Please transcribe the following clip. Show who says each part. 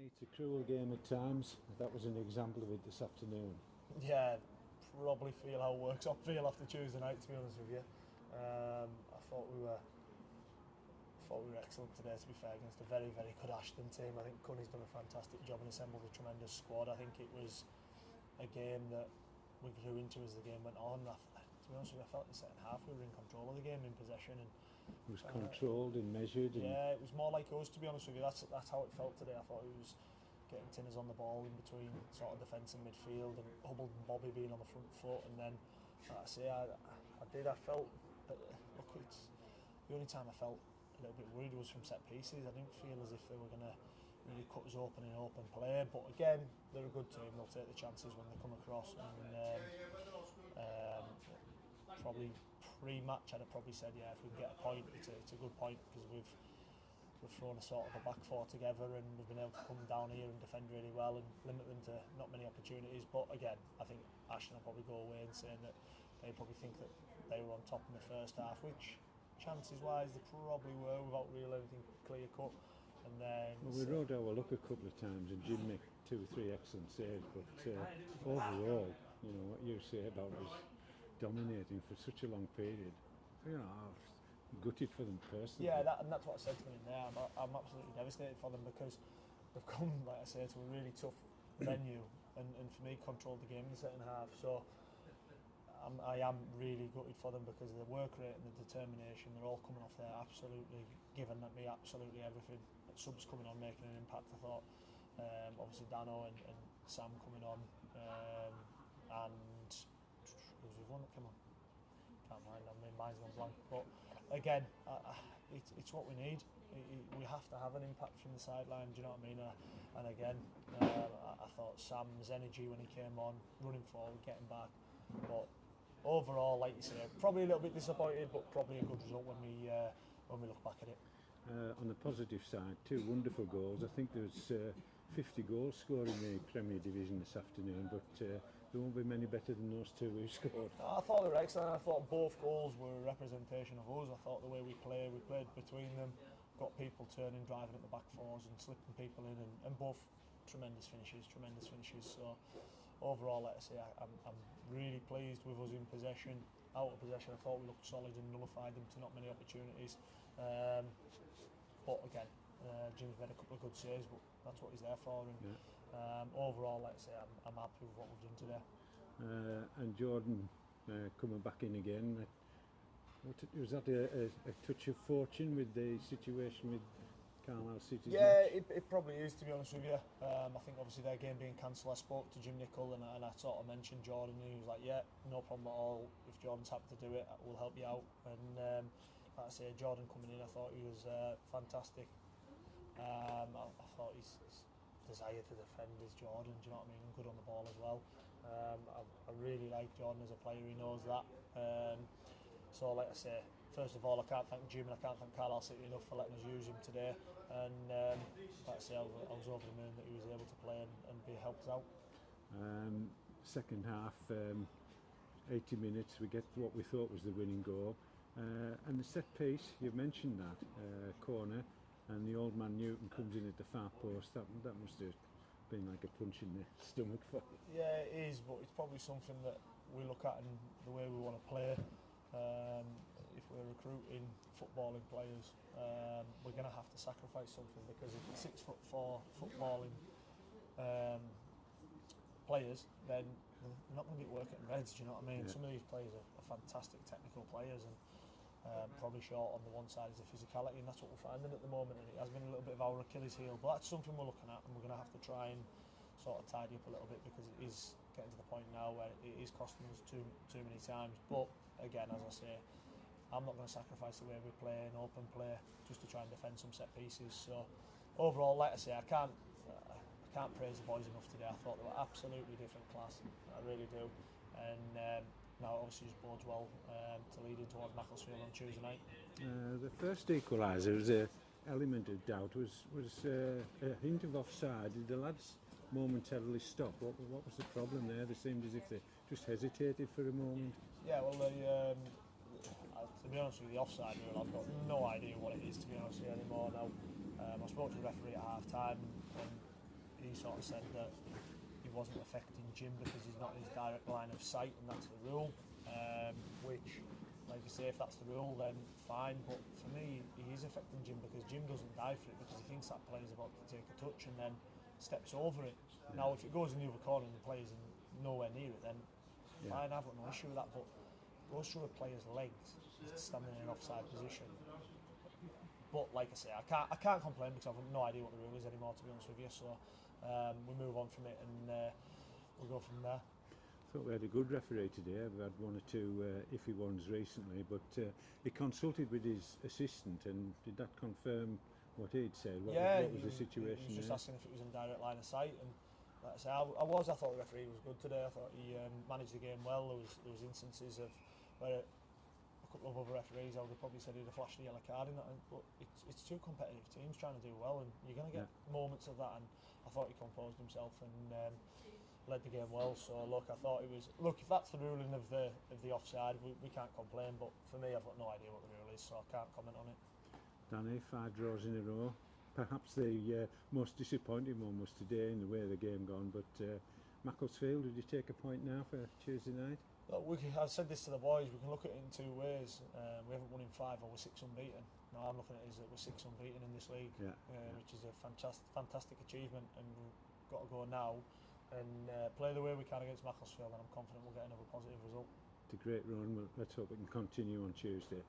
Speaker 1: It's a cruel game at times. That was an example of it this afternoon.
Speaker 2: Yeah, probably feel how it works up feel after Tuesday night, to be honest with you. I thought we were excellent today, to be fair, against a very, very good Ashton team. I think Cunny's done a fantastic job and assembled a tremendous squad. I think it was a game that we grew into as the game went on. To be honest with you, I felt in the second half we were in control of the game, in possession, and
Speaker 1: it was controlled and measured.
Speaker 2: Yeah, it was more like us, to be honest with you. That's how it felt today. I thought it was getting Tinners on the ball in between sort of defence and midfield, and Hubble and Bobby being on the front foot, and then I felt look, it's the only time I felt a little bit worried was from set pieces. I didn't feel as if they were going to really cut us open in open play, but again, they're a good team. They'll take the chances when they come across, and probably pre-match I'd have probably said, yeah, if we can get a point, it's a good point, because we've thrown a sort of a back four together, and we've been able to come down here and defend really well and limit them to not many opportunities. But again, I think Ashton will probably go away and saying that they probably think that they were on top in the first half, which chances wise they probably were, without really anything clear cut. And then
Speaker 1: we rode our luck a couple of times, and Jim made 2 or 3 excellent saves, but overall, you know what you say about us dominating for such a long period, you know, I was gutted for them personally.
Speaker 2: Yeah, and that's what I said to them in there. I'm absolutely devastated for them, because they've come, like I say, to a really tough venue, and for me controlled the game in the second half. So I am really gutted for them, because of the work rate and the determination. They're all coming off there absolutely giving me absolutely everything. Subs coming on, making an impact, I thought. Obviously Dano and Sam coming on, and who was the one that came on? Can't mind, I mean, mine's gone blank. But again, it's what we need. We have to have an impact from the sideline, do you know what I mean? And again, I thought Sam's energy when he came on, running forward, getting back. But overall, like you say, probably a little bit disappointed, but probably a good result when we look back at it.
Speaker 1: On the positive side, 2 wonderful goals. I think there was 50 goals scored in the Premier Division this afternoon, but there won't be many better than those 2 we've scored.
Speaker 2: I thought they were excellent. I thought both goals were a representation of us. I thought the way we played between them, got people turning, driving at the back fours and slipping people in, and both tremendous finishes. So overall, like I say, I'm really pleased with us in possession. Out of possession, I thought we looked solid and nullified them to not many opportunities. But again, Jim's made a couple of good saves, but that's what he's there for. And overall, like I say, I'm happy with what we've done today.
Speaker 1: And Jordan coming back in again. Was that a touch of fortune with the situation with Carlisle City's
Speaker 2: Yeah,
Speaker 1: match?
Speaker 2: it probably is, to be honest with you. I think obviously their game being cancelled, I spoke to Jim Nicholl and I sort of mentioned Jordan, and he was like, yeah, no problem at all. If Jordan's happy to do it, we'll help you out. And like I say, Jordan coming in, I thought he was fantastic. I thought his desire to defend is Jordan, do you know what I mean? And good on the ball as well. I really like Jordan as a player, he knows that. So like I say, first of all, I can't thank Jim and I can't thank Carlisle City enough for letting us use him today. And like I say, I was over the moon that he was able to play and be helped out.
Speaker 1: Second half, 80 minutes, we get what we thought was the winning goal. And the set piece, you've mentioned that, corner, and the old man Newton comes in at the far post. That must have been like a punch in the stomach for you.
Speaker 2: Yeah, it is, but it's probably something that we look at in the way we want to play. If we're recruiting footballing players, we're going to have to sacrifice something, because if it's 6'4" footballing players, then they're not going to be working at Reds, do you know what I mean? Yeah. Some of these players are fantastic technical players, and probably short on the one side is the physicality, and that's what we're finding at the moment, and it has been a little bit of our Achilles heel, but that's something we're looking at, and we're going to have to try and sort of tidy up a little bit, because it is getting to the point now where it is costing us too many times. But again, as I say, I'm not going to sacrifice the way we play in open play just to try and defend some set pieces. So overall, like I say, I can't praise the boys enough today. I thought they were absolutely different class, I really do. And now obviously just bodes well to lead in towards Macclesfield on Tuesday night.
Speaker 1: The first equaliser was an element of doubt. Was a hint of offside. Did the lads momentarily stop? What was the problem there? They seemed as if they just hesitated for a moment.
Speaker 2: Yeah, well, to be honest with you, the offside rule, I've got no idea what it is, to be honest with you, anymore now. I spoke to the referee at half time, and he sort of said that he wasn't affecting Jim because he's not in his direct line of sight, and that's the rule. Which, like you say, if that's the rule, then fine. But for me, he is affecting Jim because Jim doesn't die for it because he thinks that player's about to take a touch and then steps over it. Yeah. Now, if it goes in the other corner and the player's nowhere near it, then fine, I've got no issue with that. But it goes through a player's legs, standing in an offside position. But like I say, I can't complain because I've no idea what the rule is anymore, to be honest with you. So we move on from it and we'll go from there.
Speaker 1: I thought we had a good referee today. We've had one or two iffy ones recently, but he consulted with his assistant, and did that confirm what he'd said? What was the situation?
Speaker 2: He was just asking if it was in direct line of sight, and like I say, I thought the referee was good today. I thought he managed the game well. There was instances of where a couple of other referees, I would have probably said he'd have flashed a yellow card in that, but it's two competitive teams trying to do well, and you're going to get moments of that, and I thought he composed himself and led the game well. So look, I thought it was, if that's the ruling of the offside, we can't complain, but for me, I've got no idea what the rule is, so I can't comment on it.
Speaker 1: Danny, 5 draws in a row. Perhaps the most disappointing one was today in the way the game gone, but Macclesfield, did you take a point now for Tuesday night?
Speaker 2: Look, I've said this to the boys, we can look at it in two ways. We haven't won in 5 or we're 6 unbeaten. No, I'm looking at it as that we're 6 unbeaten in this league, which is a fantastic achievement, and we've got to go now and play the way we can against Macclesfield, and I'm confident we'll get another positive result.
Speaker 1: It's a great run. Let's hope it can continue on Tuesday.